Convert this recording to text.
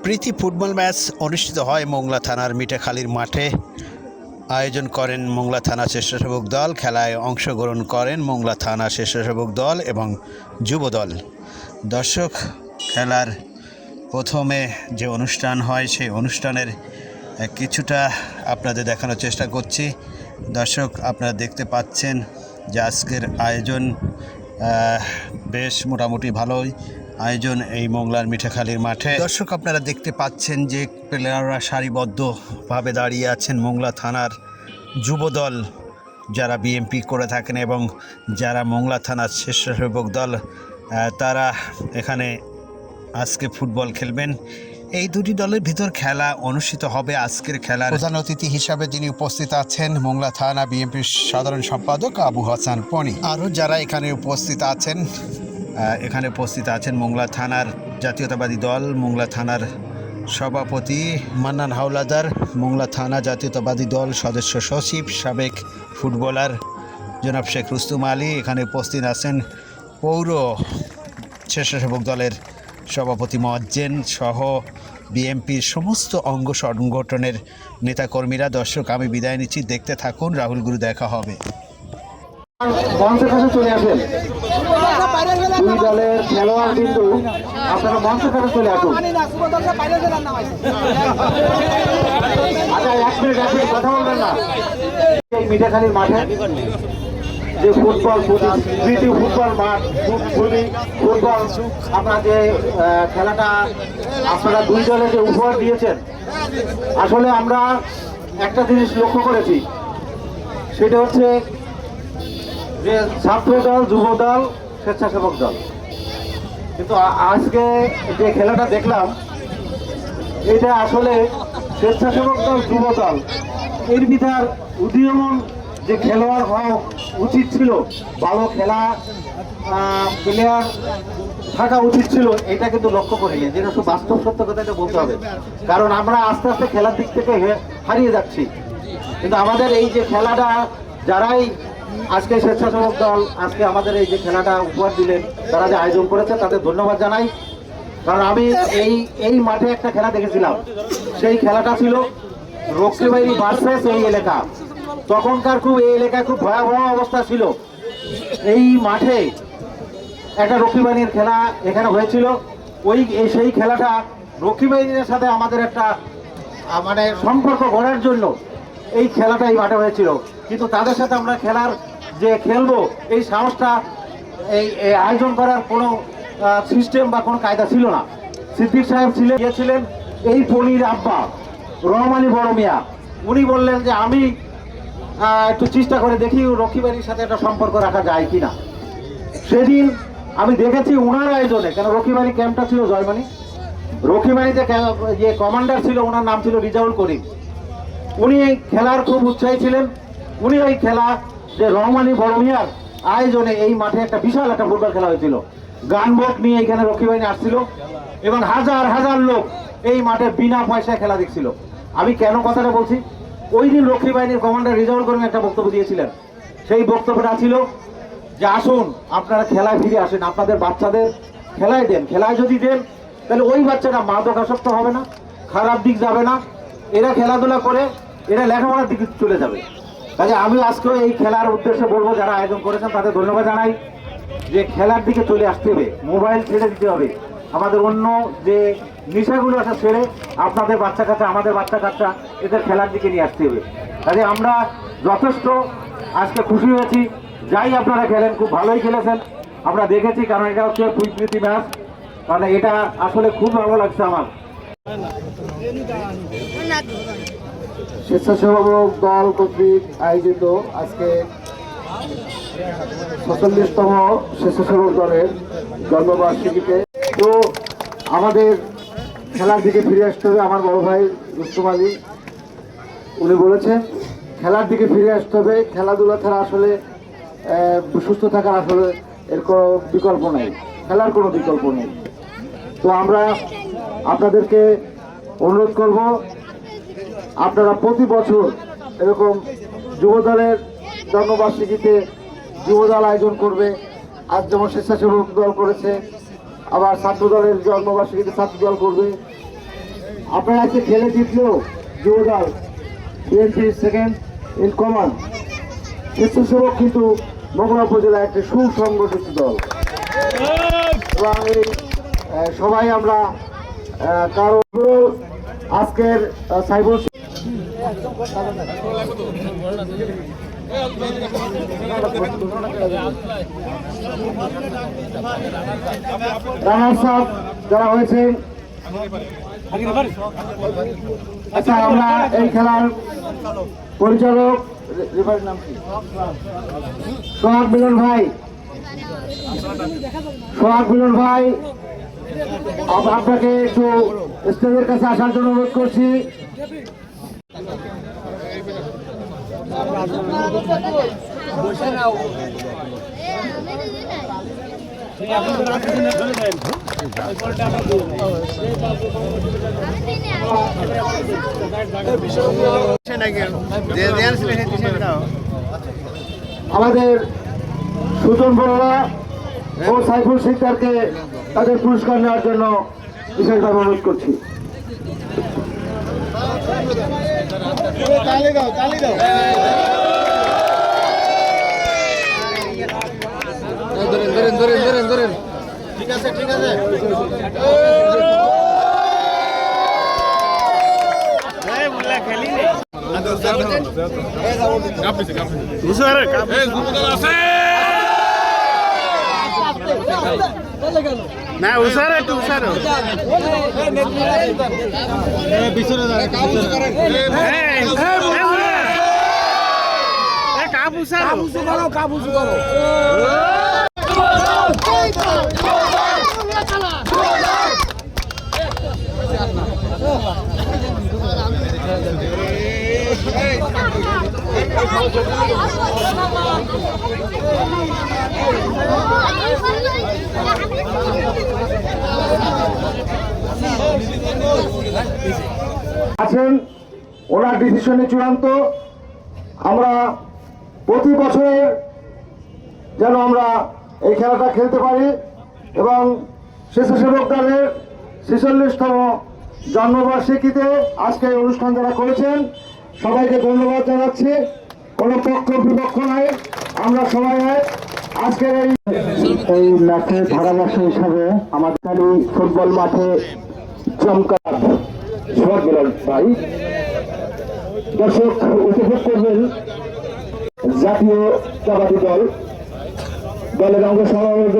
প্রীতি football match অনুষ্ঠিত হয় মোংলা থানার মিঠাখালীর মাঠে। আয়োজন করেন মোংলা থানা স্বেচ্ছাসেবক দল। খেলায় অংশগ্রহণ করেন মোংলা থানা স্বেচ্ছাসেবক দল এবং যুব দল। দর্শক, খেলার প্রথমে যে অনুষ্ঠান হয় সেই অনুষ্ঠানের কিছুটা আপনাদের দেখানোর চেষ্টা করছি। দর্শক, আপনারা দেখতে পাচ্ছেন যে আজকের আয়োজন বেশ মোটামুটি ভালোই আয়োজন এই মোংলার মিঠাখালীর মাঠে। দর্শক, আপনারা দেখতে পাচ্ছেন যে প্লেয়াররা সারিবদ্ধভাবে দাঁড়িয়ে আছেন। মোংলা থানার যুব দল যারা বিএমপি করে থাকেন এবং যারা মোংলা থানার স্বেচ্ছাসেবক দল, তারা এখানে আজকে ফুটবল খেলবেন। এই দুটি দলের ভিতর খেলা অনুষ্ঠিত হবে। আজকের খেলার প্রধান অতিথি হিসাবে যিনি উপস্থিত আছেন মোংলা থানা বিএনপির সাধারণ সম্পাদক আবু হাসান পনি। আরও যারা এখানে উপস্থিত আছেন মোংলা থানার জাতীয়তাবাদী দল, মোংলা থানার সভাপতি মান্নান হাওলাদার, মোংলা থানা জাতীয়তাবাদী দল সদস্য সচিব, সাবেক ফুটবলার জনাব শেখ রুস্তুম আলী। এখানে উপস্থিত আছেন পৌর স্বেচ্ছাসেবক দলের সভাপতি মোয়াজ্জেন সহ বিএমপির সমস্ত অঙ্গ সংগঠনের নেতাকর্মীরা। দর্শক, আমি বিদায় নিচ্ছি, দেখতে থাকুন, রাহুল গুরু দেখা হবে। মঞ্চের কাছে চলে আসেন, দুই দলের খেলোয়াড় কিন্তু আপনারা মঞ্চের কাছে চলে আসুন। আচ্ছা, এক মিনিট কথা বলবেন না। এই মিঠাখালীর মাঠে যে ফুটবল প্রীতি ফুটবল মাঠ, ফুটবল আপনার যে খেলাটা আপনারা দুই দলে যে উপহার দিয়েছেন, আসলে আমরা একটা জিনিস লক্ষ্য করেছি, সেটা হচ্ছে যে ছাত্র দল, যুব দল, স্বেচ্ছাসেবক দল। কিন্তু আজকে যে খেলাটা দেখলাম, এটা আসলে স্বেচ্ছাসেবক দল, যুব দল এর ভিতর উদীয়মান যে খেলোয়াড় হওয়া উচিত ছিল, ভালো খেলা প্লেয়ার থাকা উচিত ছিল, এটা কিন্তু লক্ষ্য করিনি। যেটা শুধু বাস্তব সত্য কথা এটা বলতে হবে, কারণ আমরা আস্তে আস্তে খেলার দিক থেকে হারিয়ে যাচ্ছি। কিন্তু আমাদের এই যে খেলাটা, যারাই আজকে স্বেচ্ছাসেবক দল আজকে আমাদের এই যে খেলাটা উপহার দিলেন, তারা যে আয়োজন করেছে তাদের ধন্যবাদ জানাই। কারণ আমি এই মাঠে একটা খেলা দেখেছিলাম, সেই খেলাটা ছিল রক্ষীবাহিনী ভার্সেস এই এলাকা। তখনকার এই এলাকায় খুব ভয়াবহ অবস্থা ছিল। এই মাঠে একটা রক্ষীবাহিনীর খেলা এখানে হয়েছিল। সেই খেলাটা রক্ষীবাহিনীর সাথে আমাদের একটা মানে সম্পর্ক গড়ার জন্য এই খেলাটা এই মাঠে হয়েছিল। কিন্তু তাদের সাথে আমরা খেলবো এই সাহসটা এই আয়োজন করার কোনো সিস্টেম বা কোনো কায়দা ছিল না। সিদ্দিক সাহেব গিয়েছিলেন এই পনির আব্বা রহমানি বড় মিয়া, উনি বললেন যে আমি একটু চেষ্টা করে দেখি রক্ষীবাহিনীর সাথে একটা সম্পর্ক রাখা যায় কিনা। সেদিন আমি দেখেছি ওনার আয়োজনে, কেন রক্ষীবাহিনী ক্যাম্পটা ছিল জয়মানি, রক্ষীবাহিনীতে যে কমান্ডার ছিল ওনার নাম ছিল রিজাউল করিম। উনি এই খেলার খুব উৎসাহী ছিলেন। উনি এই খেলা যে রহমানি বড় মিয়ার আয়োজনে এই মাঠে একটা বিশাল একটা ফুটবল খেলা হয়েছিল। গানবক নিয়ে এখানে রক্ষীবাহিনী আসছিল এবং হাজার হাজার লোক এই মাঠে বিনা পয়সায় খেলা দেখছিল। আমি কেন কথাটা বলছি, ওই দিন রক্ষীবাহিনীর কমান্ডার রিজাউল করিম একটা বক্তব্য দিয়েছিলেন। সেই বক্তব্যটা ছিল যে আসুন আপনারা খেলায় ফিরে আসেন, আপনাদের বাচ্চাদের খেলায় দেন, খেলায় যদি দেন তাহলে ওই বাচ্চারা মাদকাসক্ত হবে না, খারাপ দিক যাবে না, এরা খেলাধুলা করে এরা লেখাপড়ার দিকে চলে যাবে। কাজে আমি আজকে এই খেলার উদ্দেশ্যে বলবো, যারা আয়োজন করেছেন তাদের ধন্যবাদ জানাই, যে খেলার দিকে চলে আসতে হবে, মোবাইল ছেড়ে দিতে হবে, আমাদের অন্য যে নেশাগুলো আছে ছেড়ে আপনাদের বাচ্চা কাচ্চা, আমাদের বাচ্চা কাচ্চা এদের খেলার দিকে নিয়ে আসতে হবে। কাজে আমরা যথেষ্ট আজকে খুশি হয়েছি। যাই আপনারা খেলেন, খুব ভালোই খেলেছেন, আমরা দেখেছি। কারণ এটা হচ্ছে প্রীতি ম্যাচ, কারণ এটা আসলে খুব ভালো লাগছে আমার। স্বেচ্ছাসেবক দল কর্তৃক আয়োজিত আজকে ৪৬তম স্বেচ্ছাসেবক দলের জন্মবার্ষিকীতে তো আমাদের খেলার দিকে ফিরে আসতে হবে। আমার বড় ভাই রুস্তুম আলী উনি বলেছেন খেলার দিকে ফিরে আসতে হবে, খেলাধুলা ছাড়া আসলে সুস্থ থাকার আসলে এর কোনো বিকল্প নেই, খেলার কোনো বিকল্প নেই। তো আমরা আপনাদেরকে অনুরোধ করব, আপনারা প্রতি বছর এরকম যুবদলের জন্মবার্ষিকীতে যুবদল আয়োজন করবে। আজ যেমন স্বেচ্ছাসেবক দল করেছে, আবার ছাত্র দলের জন্মবার্ষিকীতে ছাত্র দল করবে। আপনারা আজকে খেলে জিতলেও Jubo Dal BNP second in command স্বেচ্ছাসেবক কিন্তু মোংলা উপজেলা একটি সুসংগঠিত দল এবং এই সবাই আমরা কারো আজকের সাইবর রানার্স আপ যারা হয়েছেন। আচ্ছা, আমরা এই খেলার পরিচালক নাম কি? সোহাগ মিলন ভাই, সোহাগ মিলন ভাই আপনাকে একটু স্টেজের কাছে আসার জন্য অনুরোধ করছি। আমাদের সুজন বড়রা ও সাইফুল শিকদারকে তাদের পুরস্কার নেওয়ার জন্য বিশেষভাবে অনুরোধ করছি। ঠিক আছে, ঠিক আছে। না উসার একটু উসার কাবুস করো আছেন ওনার ডিসিশনে চূড়ান্ত। আমরা প্রতি বছরে যেন আমরা এই খেলাটা খেলতে পারি এবং স্বেচ্ছাসেবক দলের 46তম জন্মবার্ষিকীতে আজকে এই অনুষ্ঠান যারা করেছেন সবাইকে ধন্যবাদ জানাচ্ছি। কোনো পক্ষ বিপক্ষ নাই, আমরা সবাই আজকের এই ম্যাচের ধারাভাষ্য হিসাবে আমাদের ফুটবল মাঠে চমৎকার সোহাগ মিলন ভাই দর্শক উপভোগ করবেন জাতীয় কাবাডি দলের অঙ্গ সমাবেশ।